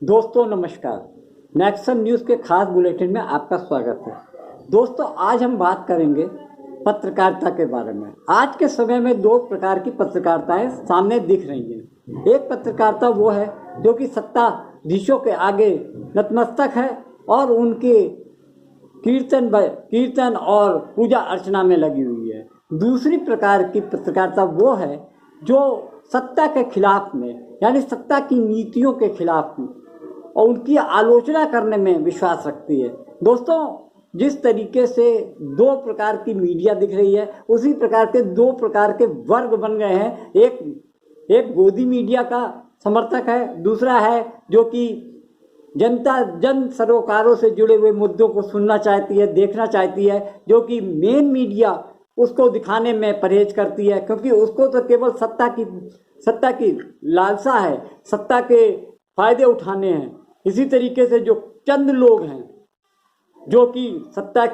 दोस्तों नमस्कार। Nexon news के खास बुलेटिन में आपका स्वागत है। दोस्तों आज हम बात करेंगे पत्रकारिता के बारे में। आज के समय में दो प्रकार की पत्रकारिताएं सामने दिख रही हैं। एक पत्रकारिता वो है जो कि सत्ताधीशों के आगे नतमस्तक है और उनके कीर्तन और पूजा अर्चना में लगी हुई है। दूसरी प्रकार की पत्रकारिता वो है जो सत्ता के खिलाफ में, यानी सत्ता की नीतियों के खिलाफ में और उनकी आलोचना करने में विश्वास रखती है। दोस्तों जिस तरीके से दो प्रकार की मीडिया दिख रही है, उसी प्रकार के दो प्रकार के वर्ग बन गए हैं। एक गोदी मीडिया का समर्थक है, दूसरा है जो कि जन सरोकारों से जुड़े हुए मुद्दों को सुनना चाहती है, देखना चाहती है, जो कि मेन मीडिया उसको दिखाने में परहेज करती है, क्योंकि उसको तो केवल सत्ता की लालसा है, सत्ता के फायदे उठाने हैं। इसी तरीके से जो चंद लोग हैं जो कि सत्ता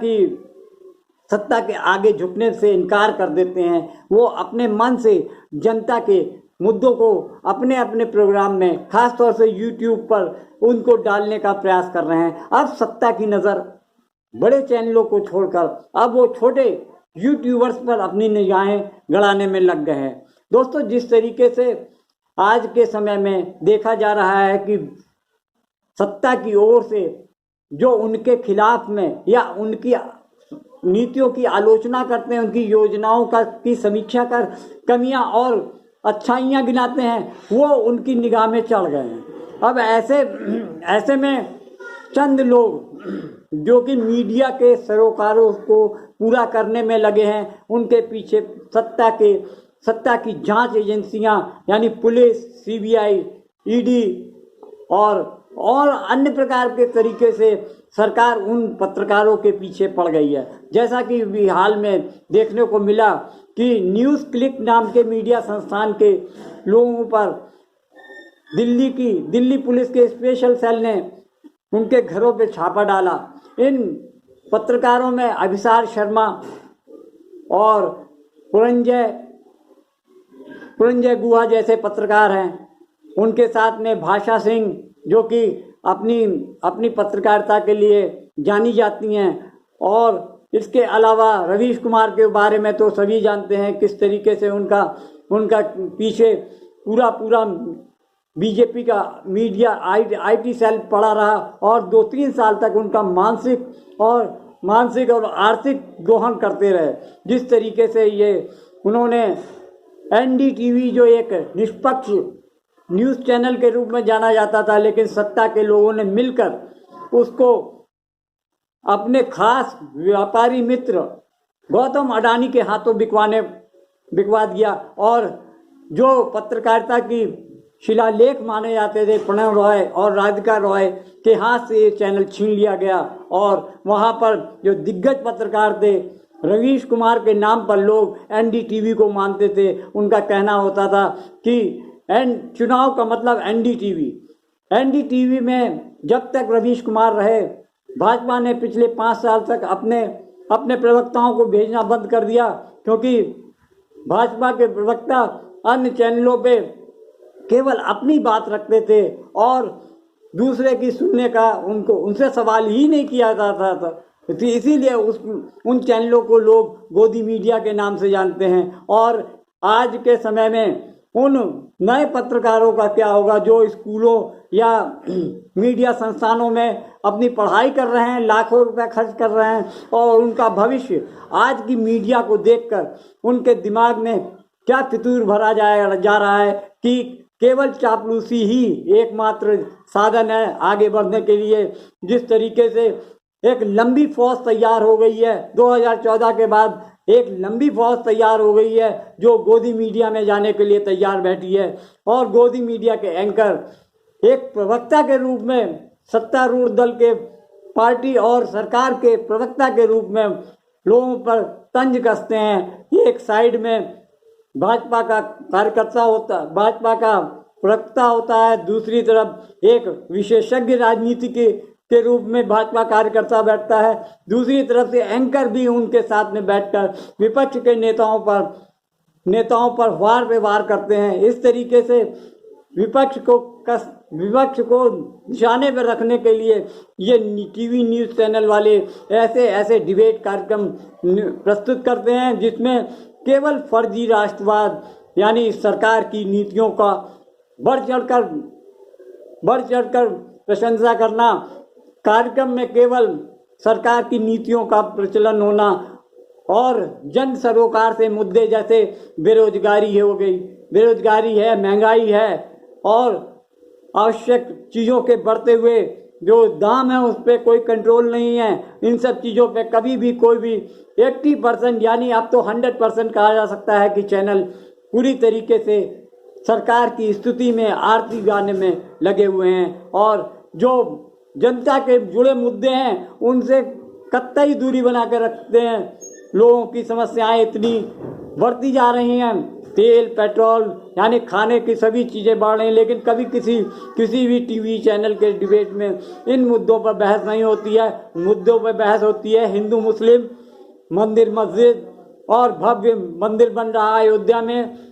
के आगे झुकने से इनकार कर देते हैं, वो अपने मन से जनता के मुद्दों को अपने अपने प्रोग्राम में, खास तौर से यूट्यूब पर उनको डालने का प्रयास कर रहे हैं। अब सत्ता की नज़र बड़े चैनलों को छोड़कर अब वो छोटे यूट्यूबर्स पर अपनी निगाहें गड़ाने में लग गए हैं। दोस्तों जिस तरीके से आज के समय में देखा जा रहा है कि सत्ता की ओर से जो उनके खिलाफ में या उनकी नीतियों की आलोचना करते हैं, उनकी योजनाओं की समीक्षा कर कमियां और अच्छाइयां गिनाते हैं, वो उनकी निगाह में चढ़ गए हैं। अब ऐसे में चंद लोग जो कि मीडिया के सरोकारों को पूरा करने में लगे हैं, उनके पीछे सत्ता की जांच एजेंसियां यानी पुलिस, सीबीआई, ईडी और अन्य प्रकार के तरीके से सरकार उन पत्रकारों के पीछे पड़ गई है। जैसा कि भी हाल में देखने को मिला कि न्यूज़ क्लिक नाम के मीडिया संस्थान के लोगों पर दिल्ली पुलिस के स्पेशल सेल ने उनके घरों पे छापा डाला। इन पत्रकारों में अभिसार शर्मा और पुरंजय गुहा जैसे पत्रकार हैं। उनके साथ में भाषा सिंह जो कि अपनी पत्रकारिता के लिए जानी जाती हैं, और इसके अलावा रवीश कुमार के बारे में तो सभी जानते हैं किस तरीके से उनका पीछे पूरा बीजेपी का मीडिया आईटी सेल पड़ा रहा और 2-3 साल तक उनका मानसिक और आर्थिक दोहन करते रहे। जिस तरीके से ये उन्होंने एनडीटीवी जो एक निष्पक्ष न्यूज़ चैनल के रूप में जाना जाता था, लेकिन सत्ता के लोगों ने मिलकर उसको अपने खास व्यापारी मित्र गौतम अडानी के हाथों बिकवा दिया, और जो पत्रकारिता की शिलालेख माने जाते थे प्रणव रॉय और राधिका रॉय के हाथ से ये चैनल छीन लिया गया। और वहाँ पर जो दिग्गज पत्रकार थे, रवीश कुमार के नाम पर लोग एनडीटीवी को मानते थे। उनका कहना होता था कि चुनाव का मतलब एनडीटीवी में जब तक रवीश कुमार रहे, भाजपा ने पिछले 5 साल तक अपने प्रवक्ताओं को भेजना बंद कर दिया, क्योंकि भाजपा के प्रवक्ता अन्य चैनलों पे केवल अपनी बात रखते थे और दूसरे की सुनने का उनसे सवाल ही नहीं किया जाता था। इसीलिए उन चैनलों को लोग गोदी मीडिया के नाम से जानते हैं। और आज के समय में उन नए पत्रकारों का क्या होगा जो स्कूलों या मीडिया संस्थानों में अपनी पढ़ाई कर रहे हैं, लाखों रुपए खर्च कर रहे हैं, और उनका भविष्य आज की मीडिया को देखकर उनके दिमाग में क्या फितूर भरा जा रहा है कि केवल चापलूसी ही एकमात्र साधन है आगे बढ़ने के लिए। जिस तरीके से एक लंबी फौज तैयार हो गई है 2014 के बाद, एक लंबी फौज तैयार हो गई है जो गोदी मीडिया में जाने के लिए तैयार बैठी है। और गोदी मीडिया के एंकर एक प्रवक्ता के रूप में सत्तारूढ़ दल के पार्टी और सरकार के प्रवक्ता के रूप में लोगों पर तंज कसते हैं। एक साइड में भाजपा का भाजपा का प्रवक्ता होता है, दूसरी तरफ एक विशेषज्ञ राजनीति के रूप में भाजपा कार्यकर्ता बैठता है, दूसरी तरफ से एंकर भी उनके साथ में बैठकर विपक्ष के नेताओं पर वार पे वार करते हैं। इस तरीके से विपक्ष को विपक्ष को निशाने पर रखने के लिए ये टीवी न्यूज़ चैनल वाले ऐसे ऐसे डिबेट कार्यक्रम प्रस्तुत करते हैं जिसमें केवल फर्जी राष्ट्रवाद यानी सरकार की नीतियों का बढ़ चढ़कर प्रशंसा करना, कार्यक्रम में केवल सरकार की नीतियों का प्रचलन होना और जन सरोकार से मुद्दे जैसे बेरोजगारी हो गई, बेरोजगारी है, महंगाई है और आवश्यक चीज़ों के बढ़ते हुए जो दाम है उस पर कोई कंट्रोल नहीं है। इन सब चीज़ों पे कभी भी कोई भी 80% यानी अब तो 100% कहा जा सकता है कि चैनल पूरी तरीके से सरकार की स्तुति में आरती गाने में लगे हुए हैं और जो जनता के जुड़े मुद्दे हैं उनसे कतई दूरी बना कर रखते हैं। लोगों की समस्याएं इतनी बढ़ती जा रही हैं, तेल पेट्रोल यानी खाने की सभी चीज़ें बढ़ रही हैं, लेकिन कभी किसी भी टीवी चैनल के डिबेट में इन मुद्दों पर बहस नहीं होती है। मुद्दों पर बहस होती है हिंदू मुस्लिम, मंदिर मस्जिद और भव्य मंदिर बन रहा है अयोध्या में।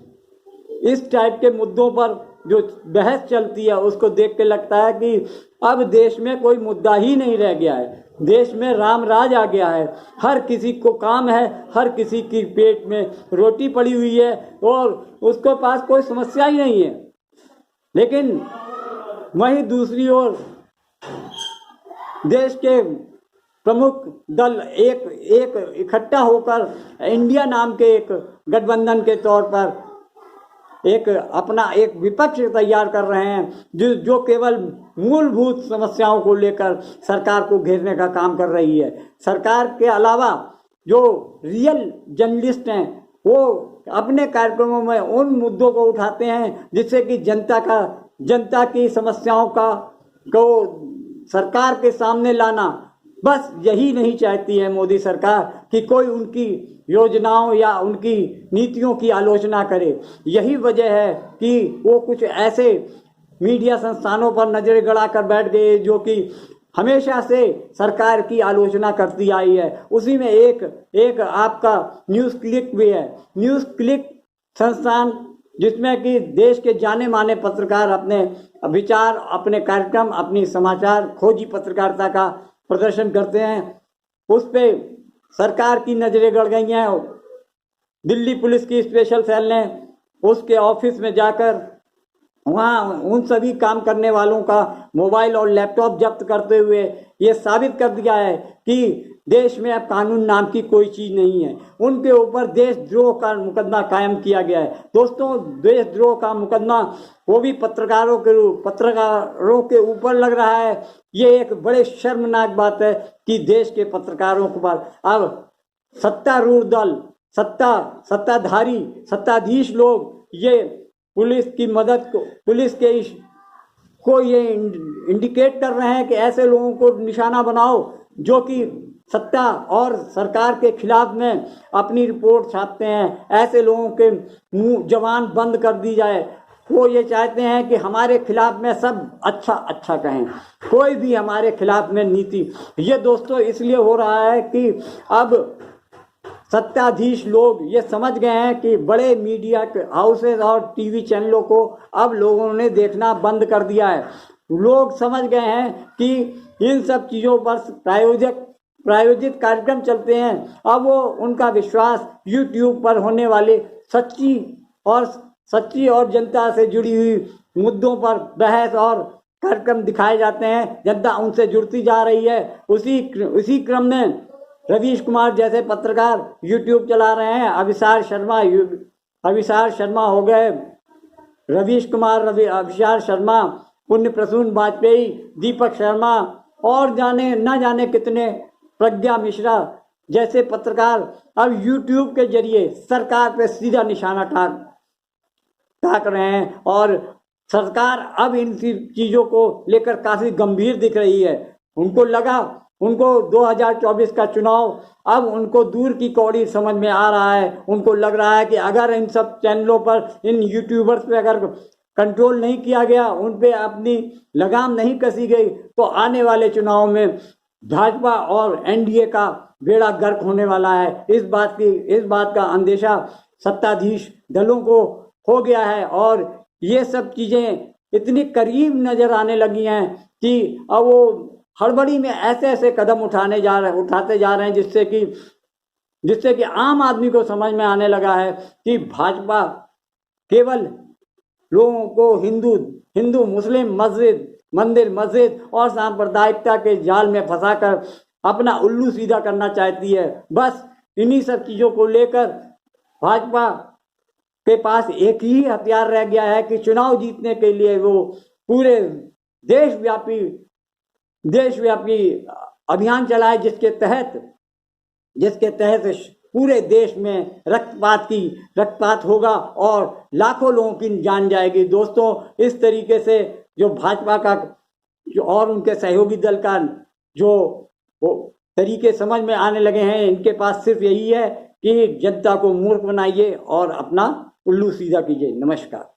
इस टाइप के मुद्दों पर जो बहस चलती है उसको देख के लगता है कि अब देश में कोई मुद्दा ही नहीं रह गया है, देश में राम राज आ गया है। हर किसी को काम है, हर किसी की पेट में रोटी पड़ी हुई है और उसके पास कोई समस्या ही नहीं है। लेकिन वहीं दूसरी ओर देश के प्रमुख दल एक इकट्ठा होकर इंडिया नाम के एक गठबंधन के तौर पर अपना एक विपक्ष तैयार कर रहे हैं जो केवल मूलभूत समस्याओं को लेकर सरकार को घेरने का काम कर रही है। सरकार के अलावा जो रियल जर्नलिस्ट हैं वो अपने कार्यक्रमों में उन मुद्दों को उठाते हैं जिससे कि जनता की समस्याओं को सरकार के सामने लाना। बस यही नहीं चाहती है मोदी सरकार कि कोई उनकी योजनाओं या उनकी नीतियों की आलोचना करे। यही वजह है कि वो कुछ ऐसे मीडिया संस्थानों पर नजरें गड़ा कर बैठ गए जो कि हमेशा से सरकार की आलोचना करती आई है। उसी में एक आपका न्यूज़ क्लिक भी है, न्यूज़ क्लिक संस्थान जिसमें कि देश के जाने माने पत्रकार अपने विचार, अपने कार्यक्रम, अपनी समाचार खोजी पत्रकारिता का प्रदर्शन करते हैं। उस पे सरकार की नजरें गड़ गई हैं। दिल्ली पुलिस की स्पेशल सेल ने उसके ऑफिस में जाकर वहाँ उन सभी काम करने वालों का मोबाइल और लैपटॉप जब्त करते हुए ये साबित कर दिया है कि देश में अब कानून नाम की कोई चीज़ नहीं है। उनके ऊपर देशद्रोह का मुकदमा कायम किया गया है। दोस्तों, देशद्रोह का मुकदमा वो भी पत्रकारों के ऊपर लग रहा है। ये एक बड़े शर्मनाक बात है कि देश के पत्रकारों के पास अब सत्तारूढ़ दल, सत्ताधीश लोग ये पुलिस की मदद को ये इंडिकेट कर रहे हैं कि ऐसे लोगों को निशाना बनाओ जो कि सत्ता और सरकार के खिलाफ में अपनी रिपोर्ट छापते हैं। ऐसे लोगों के मुंह जबान बंद कर दी जाए। वो ये चाहते हैं कि हमारे खिलाफ में सब अच्छा कहें, कोई भी हमारे खिलाफ में नीति। ये दोस्तों इसलिए हो रहा है कि अब सत्ताधीश लोग ये समझ गए हैं कि बड़े मीडिया हाउसेज और टीवी चैनलों को अब लोगों ने देखना बंद कर दिया है। लोग समझ गए हैं कि इन सब चीज़ों पर प्रायोजित कार्यक्रम चलते हैं। अब वो उनका विश्वास यूट्यूब पर होने वाले सच्ची और जनता से जुड़ी हुई मुद्दों पर बहस और कार्यक्रम दिखाए जाते हैं। जनता उनसे जुड़ती जा रही है। उसी क्रम में रवीश कुमार जैसे पत्रकार यूट्यूब चला रहे हैं। अभिसार शर्मा हो गए, रवीश कुमार, अभिसार शर्मा, पुण्य प्रसून वाजपेयी, दीपक शर्मा और न जाने कितने, प्रज्ञा मिश्रा जैसे पत्रकार अब यूट्यूब के जरिए सरकार पे सीधा निशाना ताक रहे हैं और सरकार अब इन चीज़ों को लेकर काफ़ी गंभीर दिख रही है। उनको 2024 का चुनाव अब उनको दूर की कौड़ी समझ में आ रहा है। उनको लग रहा है कि अगर इन सब चैनलों पर, इन यूट्यूबर्स पे अगर कंट्रोल नहीं किया गया, उन पे अपनी लगाम नहीं कसी गई, तो आने वाले चुनाव में भाजपा और एनडीए का बेड़ा गर्क होने वाला है। इस बात का अंदेशा सत्ताधीश दलों को हो गया है और ये सब चीज़ें इतनी करीब नजर आने लगी हैं कि अब वो हड़बड़ी में ऐसे ऐसे कदम उठाते जा रहे हैं जिससे कि आम आदमी को समझ में आने लगा है कि भाजपा केवल लोगों को हिंदू मुस्लिम मंदिर मस्जिद और सांप्रदायिकता के जाल में फंसाकर अपना उल्लू सीधा करना चाहती है। बस इन्हीं सब चीजों को लेकर भाजपा के पास एक ही हथियार रह गया है कि चुनाव जीतने के लिए वो पूरे देशव्यापी अभियान चलाए, जिसके तहत पूरे देश में रक्तपात होगा और लाखों लोगों की जान जाएगी। दोस्तों, इस तरीके से जो भाजपा का और उनके सहयोगी दल का जो तरीके समझ में आने लगे हैं, इनके पास सिर्फ यही है कि जनता को मूर्ख बनाइए और अपना उल्लू सीधा कीजिए। नमस्कार।